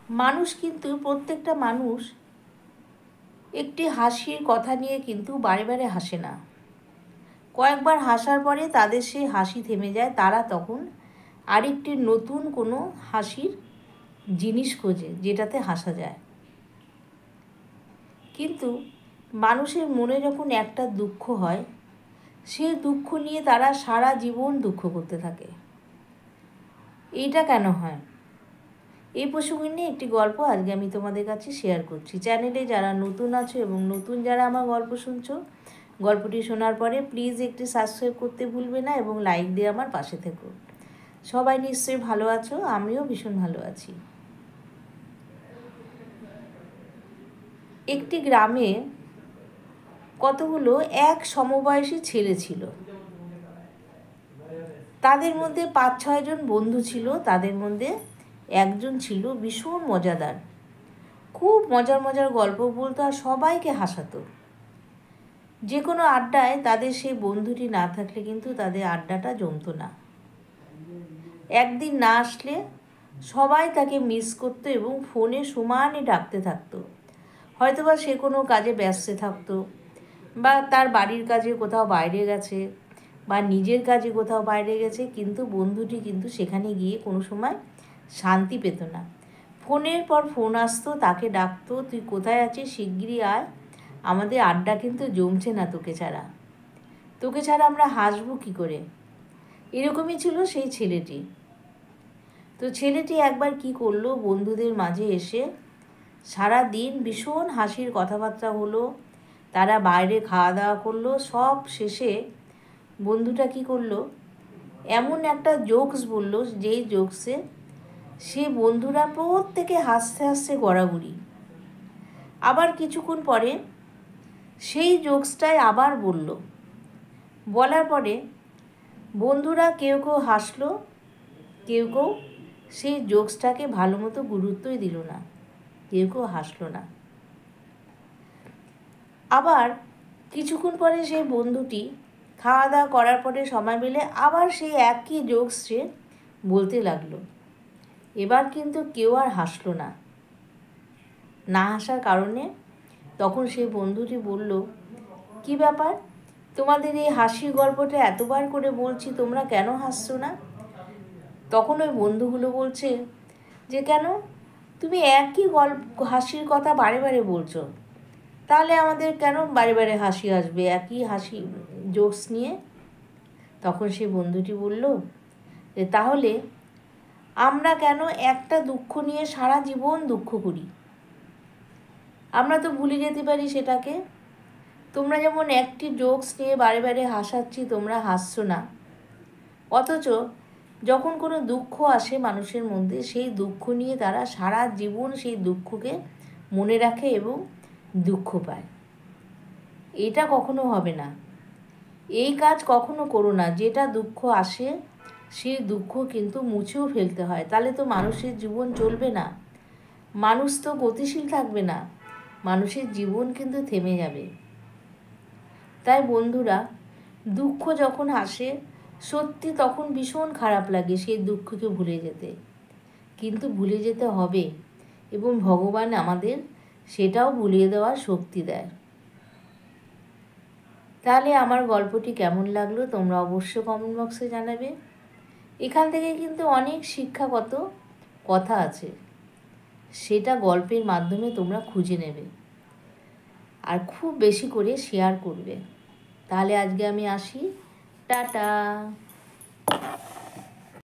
মানুষ কিন্তু প্রত্যেকটা মানুষ একটি হাসির কথা নিয়ে কিন্তু বারে বারে হাসে না। কয়েকবার হাসার পরে তাদের সেই হাসি থেমে যায়, তারা তখন আরেকটি নতুন কোনো হাসির জিনিস খোঁজে যেটাতে হাসা যায়। কিন্তু মানুষের মনে যখন একটা দুঃখ হয়, সেই দুঃখ নিয়ে তারা সারা জীবন দুঃখ করতে থাকে। এইটা কেন হয়? এই প্রসঙ্গ নিয়ে একটি গল্প আজকে আমি তোমাদের কাছে শেয়ার করছি। চ্যানেলে যারা নতুন আছো এবং নতুন যারা আমার গল্প শুনছো, গল্পটি শোনার পরে প্লিজ একটি সাবস্ক্রাইব করতে ভুলবে না এবং লাইক দিয়ে আমার পাশে থেকো। সবাই নিশ্চয়ই ভালো আছো, আমিও ভীষণ ভালো আছি। একটি গ্রামে কতগুলো এক সমবয়সী ছেলে ছিল। তাদের মধ্যে 5-6 জন বন্ধু ছিল। তাদের মধ্যে একজন ছিল ভীষণ মজাদার, খুব মজার মজার গল্প বলতো আর সবাইকে হাসাতো। যে কোনো আড্ডায় তাদের সেই বন্ধুটি না থাকলে কিন্তু তাদের আড্ডাটা জমতো না। একদিন না আসলে সবাই তাকে মিস করতো এবং ফোনে সমানে ডাকতে থাকতো। হয়তোবা সে কোনো কাজে ব্যস্ত থাকতো, বা তার বাড়ির কাজে কোথাও বাইরে গেছে, বা নিজের কাজে কোথাও বাইরে গেছে, কিন্তু বন্ধুটি কিন্তু সেখানে গিয়ে কোনো সময় শান্তি পেত না। ফোনের পর ফোন আসতো, তাকে ডাকতো, তুই কোথায় আছিস, শিগগিরই আয়, আমাদের আড্ডা কিন্তু জমছে না তোকে ছাড়া, তোকে ছাড়া আমরা হাসবো কী করে। এরকমই ছিল সেই ছেলেটি। তো ছেলেটি একবার কি করলো, বন্ধুদের মাঝে এসে সারা দিন ভীষণ হাসির কথাবার্তা হলো, তারা বাইরে খাওয়া দাওয়া করলো, সব শেষে বন্ধুটা কি করলো, এমন একটা জোকস বলল যেই জোকসে সে বন্ধুরা প্রত্যেকে হাসতে হাসতে গড়াগড়ি। আবার কিছুক্ষণ পরে সেই জোকসটাই আবার বলল। বলার পরে বন্ধুরা কেউ কেউ হাসলো, কেউ কেউ সেই জোকসটাকে ভালো মতো গুরুত্বই দিল না, কেউ কেউ হাসলো না। আবার কিছুক্ষণ পরে সেই বন্ধুটি খাওয়া দাওয়া করার পরে সময় মিলে আবার সেই একই জোকস সে বলতে লাগলো। এবার কিন্তু কেউ আর হাসলো না। না হাসার কারণে তখন সেই বন্ধুটি বলল, কি ব্যাপার, তোমাদের এই হাসির গল্পটা এতবার করে বলছি, তোমরা কেন হাসছো না? তখন ওই বন্ধুগুলো বলছে যে, কেন, তুমি একই হাসির কথা বারে বারে বলছো, তাহলে আমাদের কেন বারে বারে হাসি আসবে একই হাসি জোকস নিয়ে? তখন সেই বন্ধুটি বলল যে, তাহলে আমরা কেন একটা দুঃখ নিয়ে সারা জীবন দুঃখ করি? আমরা তো ভুলে যেতে পারি সেটাকে। তোমরা যেমন একটি জোকস নিয়ে বারে বারে হাসাচ্ছি, তোমরা হাসছো না, অথচ যখন কোনো দুঃখ আসে মানুষের মধ্যে, সেই দুঃখ নিয়ে তারা সারা জীবন সেই দুঃখকে মনে রাখে এবং দুঃখ পায়। এটা কখনো হবে না। এই কাজ কখনো করো না। যেটা দুঃখ আসে সেই দুঃখ কিন্তু মুছেও ফেলতে হয়, তাহলে তো মানুষের জীবন চলবে না, মানুষ তো গতিশীল থাকবে না, মানুষের জীবন কিন্তু থেমে যাবে। তাই বন্ধুরা, দুঃখ যখন আসে সত্যি তখন ভীষণ খারাপ লাগে সেই দুঃখকে ভুলে যেতে, কিন্তু ভুলে যেতে হবে এবং ভগবান আমাদের সেটাও ভুলিয়ে দেওয়ার শক্তি দেয়। তাহলে আমার গল্পটি কেমন লাগলো তোমরা অবশ্যই কমেন্ট বক্সে জানাবে। এখান থেকে কিন্তু অনেক শিক্ষাগত কথা আছে, সেটা গল্পের মাধ্যমে তোমরা খুঁজে নেবে আর খুব বেশি করে শেয়ার করবে। তাহলে আজকে আমি আসি, টাটা।